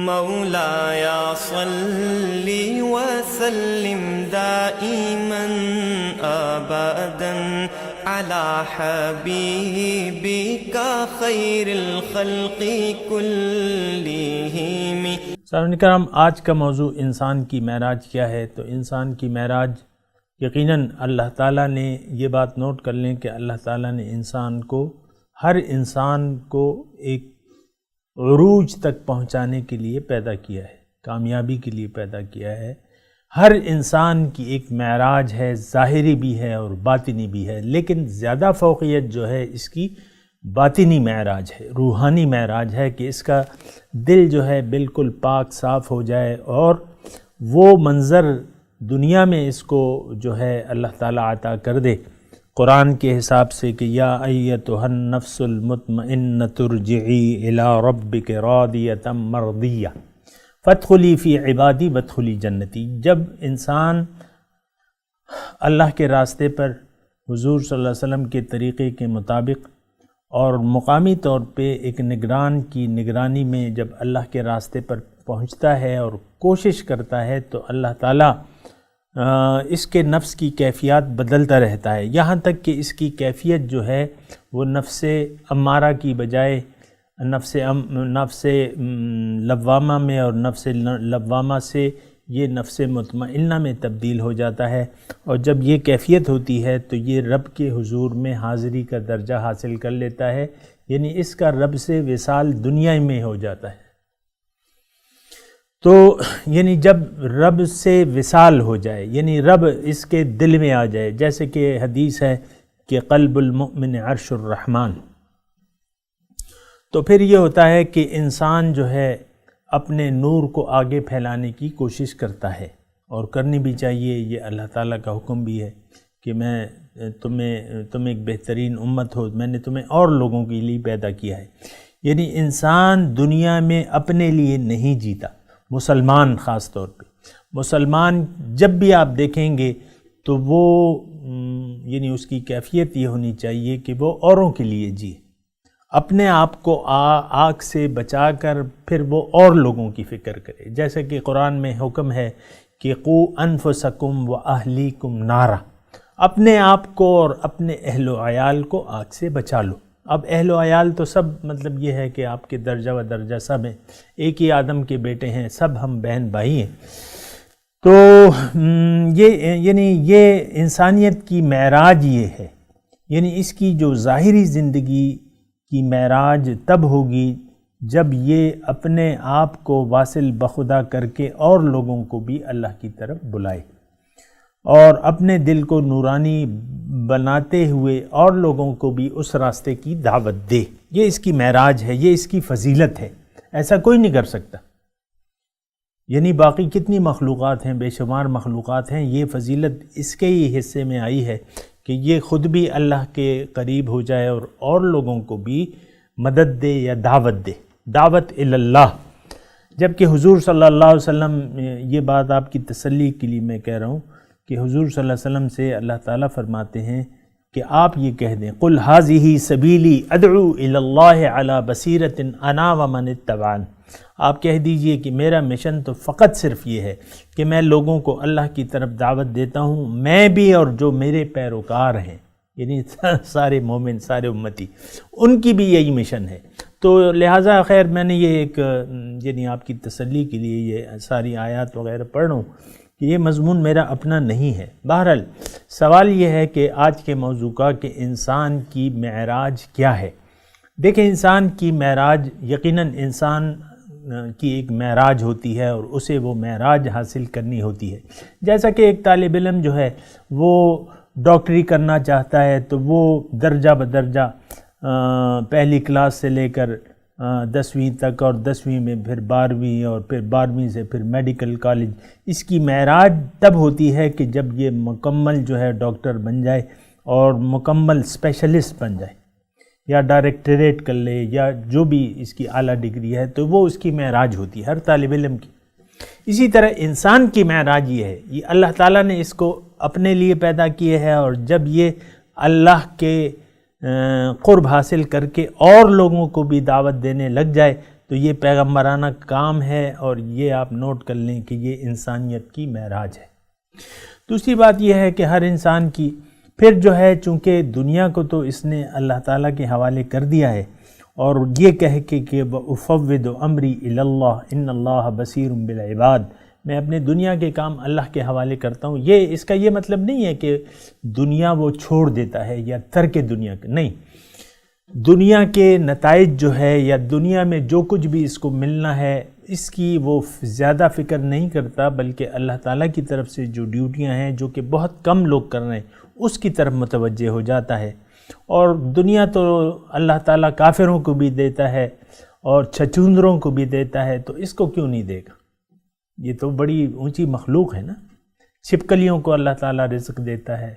مولاي صل وسلم دائما ابدا على حبيبك خير الخلق كلهم۔ سامعین کرام، آج کا موضوع انسان کی معراج کیا ہے؟ تو انسان کی معراج یقیناً اللہ تعالیٰ نے یہ بات نوٹ کر لیں کہ اللہ تعالیٰ نے ہر انسان کو ایک عروج تک پہنچانے کے لیے پیدا کیا ہے، کامیابی کے لیے پیدا کیا ہے۔ ہر انسان کی ایک معراج ہے، ظاہری بھی ہے اور باطنی بھی ہے، لیکن زیادہ فوقیت جو ہے اس کی باطنی معراج ہے، روحانی معراج ہے کہ اس کا دل جو ہے بالکل پاک صاف ہو جائے اور وہ منظر دنیا میں اس کو جو ہے اللہ تعالیٰ عطا کر دے قرآن کے حساب سے کہ یا ایتھا النفس المطمئنۃ ارجعی الی ربک راضیۃ مرضیہ فادخلی فی عبادی وادخلی جنتی۔ جب انسان اللہ کے راستے پر حضور صلی اللہ علیہ وسلم کے طریقے کے مطابق اور مقامی طور پہ ایک نگران کی نگرانی میں جب اللہ کے راستے پر پہنچتا ہے اور کوشش کرتا ہے تو اللہ تعالیٰ اس کے نفس کی کیفیات بدلتا رہتا ہے، یہاں تک کہ اس کی کیفیت جو ہے وہ نفس امارہ کی بجائے نفس لوامہ میں اور نفس لوامہ سے یہ نفس مطمئنہ میں تبدیل ہو جاتا ہے، اور جب یہ کیفیت ہوتی ہے تو یہ رب کے حضور میں حاضری کا درجہ حاصل کر لیتا ہے، یعنی اس کا رب سے وصال دنیا میں ہو جاتا ہے۔ تو یعنی جب رب سے وصال ہو جائے، یعنی رب اس کے دل میں آ جائے، جیسے کہ حدیث ہے کہ قلب المؤمن عرش الرحمن، تو پھر یہ ہوتا ہے کہ انسان جو ہے اپنے نور کو آگے پھیلانے کی کوشش کرتا ہے، اور کرنی بھی چاہیے، یہ اللہ تعالیٰ کا حکم بھی ہے کہ تم ایک بہترین امت ہو، میں نے تمہیں اور لوگوں کے لیے پیدا کیا ہے۔ یعنی انسان دنیا میں اپنے لیے نہیں جیتا، مسلمان خاص طور پہ مسلمان جب بھی آپ دیکھیں گے تو وہ یعنی اس کی کیفیت یہ ہونی چاہیے کہ وہ اوروں کے لیے جیے، اپنے آپ کو آگ سے بچا کر پھر وہ اور لوگوں کی فکر کرے، جیسے کہ قرآن میں حکم ہے کہ قو انفسکم و اہلیکم نارا، اپنے آپ کو اور اپنے اہل و عیال کو آگ سے بچا لو۔ اب اہل و عیال تو سب مطلب یہ ہے کہ آپ کے درجہ و درجہ سب ہیں، ایک ہی آدم کے بیٹے ہیں، سب ہم بہن بھائی ہیں۔ تو یہ انسانیت کی معراج یہ ہے، یعنی اس کی جو ظاہری زندگی کی معراج تب ہوگی جب یہ اپنے آپ کو واصل بخدا کر کے اور لوگوں کو بھی اللہ کی طرف بلائے اور اپنے دل کو نورانی بناتے ہوئے اور لوگوں کو بھی اس راستے کی دعوت دے۔ یہ اس کی معراج ہے، یہ اس کی فضیلت ہے، ایسا کوئی نہیں کر سکتا۔ یعنی باقی کتنی مخلوقات ہیں، بے شمار مخلوقات ہیں، یہ فضیلت اس کے ہی حصے میں آئی ہے کہ یہ خود بھی اللہ کے قریب ہو جائے اور لوگوں کو بھی مدد دے یا دعوت دے، دعوت اللہ۔ جبکہ حضور صلی اللہ علیہ وسلم، یہ بات آپ کی تسلی کے لیے میں کہہ رہا ہوں کہ حضور صلی اللہ علیہ وسلم سے اللہ تعالیٰ فرماتے ہیں کہ آپ یہ کہہ دیں قل ھذہ سبیلی ادعو الی اللہ علی بصیرۃ انا ومن اتبعن، آپ کہہ دیجئے کہ میرا مشن تو فقط صرف یہ ہے کہ میں لوگوں کو اللہ کی طرف دعوت دیتا ہوں، میں بھی اور جو میرے پیروکار ہیں، یعنی سارے مومن، سارے امتی، ان کی بھی یہی مشن ہے۔ تو لہٰذا خیر میں نے یہ ایک یعنی آپ کی تسلی کے لیے یہ ساری آیات وغیرہ پڑھ رہا ہوں کہ یہ مضمون میرا اپنا نہیں ہے۔ بہرحال سوال یہ ہے کہ آج کے موضوع کا کہ انسان کی معراج کیا ہے؟ دیکھیں، انسان کی معراج یقیناً انسان کی ایک معراج ہوتی ہے اور اسے وہ معراج حاصل کرنی ہوتی ہے۔ جیسا کہ ایک طالب علم جو ہے وہ ڈاکٹری کرنا چاہتا ہے تو وہ درجہ بدرجہ پہلی کلاس سے لے کر 10ویں تک اور 10ویں میں پھر 12ویں اور پھر 12ویں سے پھر میڈیکل کالج، اس کی معراج تب ہوتی ہے کہ جب یہ مکمل جو ہے ڈاکٹر بن جائے اور مکمل اسپیشلسٹ بن جائے، یا ڈائریکٹریٹ کر لے یا جو بھی اس کی اعلیٰ ڈگری ہے، تو وہ اس کی معراج ہوتی ہے ہر طالب علم کی۔ اسی طرح انسان کی معراج یہ ہے، یہ اللہ تعالیٰ نے اس کو اپنے لیے پیدا کیے ہے، اور جب یہ اللہ کے قرب حاصل کر کے اور لوگوں کو بھی دعوت دینے لگ جائے تو یہ پیغمبرانہ کام ہے، اور یہ آپ نوٹ کر لیں کہ یہ انسانیت کی معراج ہے۔ دوسری بات یہ ہے کہ ہر انسان کی پھر جو ہے، چونکہ دنیا کو تو اس نے اللہ تعالیٰ کے حوالے کر دیا ہے، اور یہ کہہ کے کہ وَأُفَوِّضُ أَمْرِي إِلَى اللَّهِ إِنَّ اللَّهَ بَصِيرٌ بِالْعِبَادِ، میں اپنے دنیا کے کام اللہ کے حوالے کرتا ہوں، یہ اس کا یہ مطلب نہیں ہے کہ دنیا وہ چھوڑ دیتا ہے یا ترک دنیا کا، نہیں، دنیا کے نتائج جو ہے یا دنیا میں جو کچھ بھی اس کو ملنا ہے اس کی وہ زیادہ فکر نہیں کرتا، بلکہ اللہ تعالیٰ کی طرف سے جو ڈیوٹیاں ہیں جو کہ بہت کم لوگ کر رہے ہیں اس کی طرف متوجہ ہو جاتا ہے۔ اور دنیا تو اللہ تعالیٰ کافروں کو بھی دیتا ہے اور چھچوندروں کو بھی دیتا ہے، تو اس کو کیوں نہیں دے گا؟ یہ تو بڑی اونچی مخلوق ہے نا۔ چھپکلیوں کو اللہ تعالیٰ رزق دیتا ہے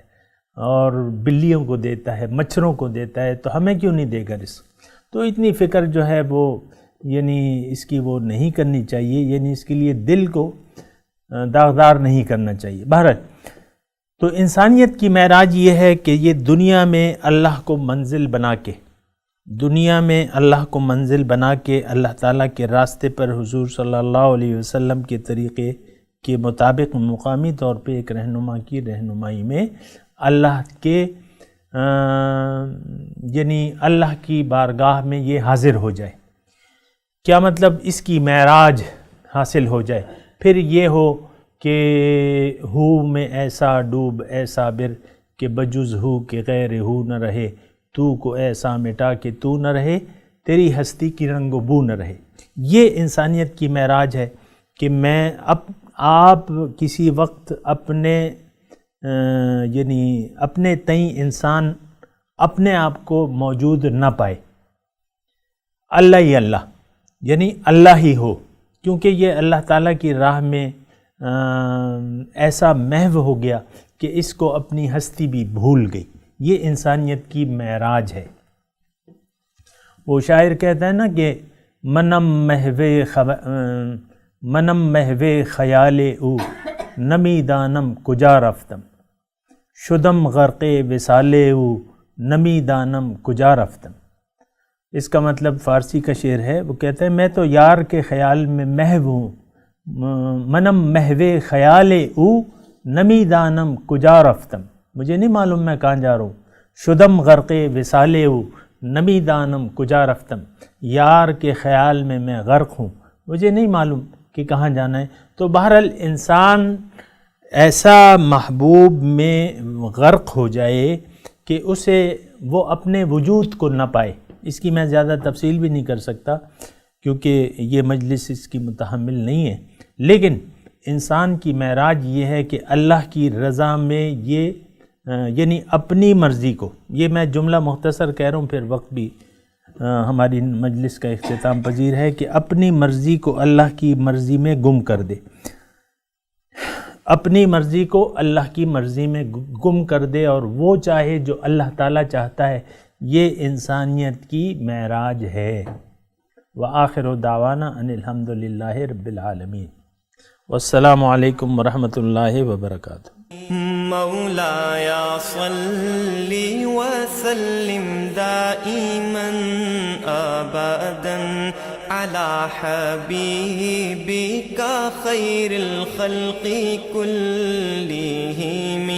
اور بلیوں کو دیتا ہے، مچھروں کو دیتا ہے، تو ہمیں کیوں نہیں دے گا رزق؟ تو اتنی فکر جو ہے وہ یعنی اس کی وہ نہیں کرنی چاہیے، یعنی اس کے لیے دل کو داغدار نہیں کرنا چاہیے۔ بہرحال تو انسانیت کی معراج یہ ہے کہ یہ دنیا میں اللہ کو منزل بنا کے، دنیا میں اللہ کو منزل بنا کے اللہ تعالیٰ کے راستے پر حضور صلی اللہ علیہ وسلم کے طریقے کے مطابق مقامی طور پہ ایک رہنما کی رہنمائی میں اللہ کے یعنی اللہ کی بارگاہ میں یہ حاضر ہو جائے۔ کیا مطلب؟ اس کی معراج حاصل ہو جائے، پھر یہ ہو کہ ہو میں ایسا ڈوب ایسا بر کہ بجز ہو کہ غیر ہو نہ رہے، تو کو ایسا مٹا کہ تو نہ رہے، تیری ہستی کی رنگ و بو نہ رہے۔ یہ انسانیت کی معراج ہے کہ میں آپ کسی وقت اپنے یعنی اپنے تئیں انسان اپنے آپ کو موجود نہ پائے، اللہ ہی اللہ، یعنی اللہ ہی ہو، کیونکہ یہ اللہ تعالیٰ کی راہ میں ایسا محو ہو گیا کہ اس کو اپنی ہستی بھی بھول گئی۔ یہ انسانیت کی معراج ہے۔ وہ شاعر کہتا ہے نا کہ منم محو خیال او نمی دانم کجا رفتم، شدم غرق وصال او نمی دانم کجا رفتم۔ اس کا مطلب فارسی کا شعر ہے، وہ کہتا ہے میں تو یار کے خیال میں محو ہوں، منم محو خیال او نمی دانم کجا رفتم، مجھے نہیں معلوم میں کہاں جا رہا ہوں، شدم غرق وصال او نمی دانم کجا رفتم، یار کے خیال میں میں غرق ہوں، مجھے نہیں معلوم کہ کہاں جانا ہے۔ تو بہرحال انسان ایسا محبوب میں غرق ہو جائے کہ اسے وہ اپنے وجود کو نہ پائے۔ اس کی میں زیادہ تفصیل بھی نہیں کر سکتا کیونکہ یہ مجلس اس کی متحمل نہیں ہے، لیکن انسان کی معراج یہ ہے کہ اللہ کی رضا میں یہ یعنی اپنی مرضی کو، یہ میں جملہ مختصر کہہ رہا ہوں، پھر وقت بھی ہماری مجلس کا اختتام پذیر ہے، کہ اپنی مرضی کو اللہ کی مرضی میں گم کر دے، اپنی مرضی کو اللہ کی مرضی میں گم کر دے اور وہ چاہے جو اللہ تعالیٰ چاہتا ہے۔ یہ انسانیت کی معراج ہے۔ وآخر دعوانا ان الحمد للہ رب العالمین، والسلام علیکم ورحمۃ اللہ وبرکاتہ۔ مولایا صلی وسلم دائما ابدا على حبیبک خیر الخلق کلہم۔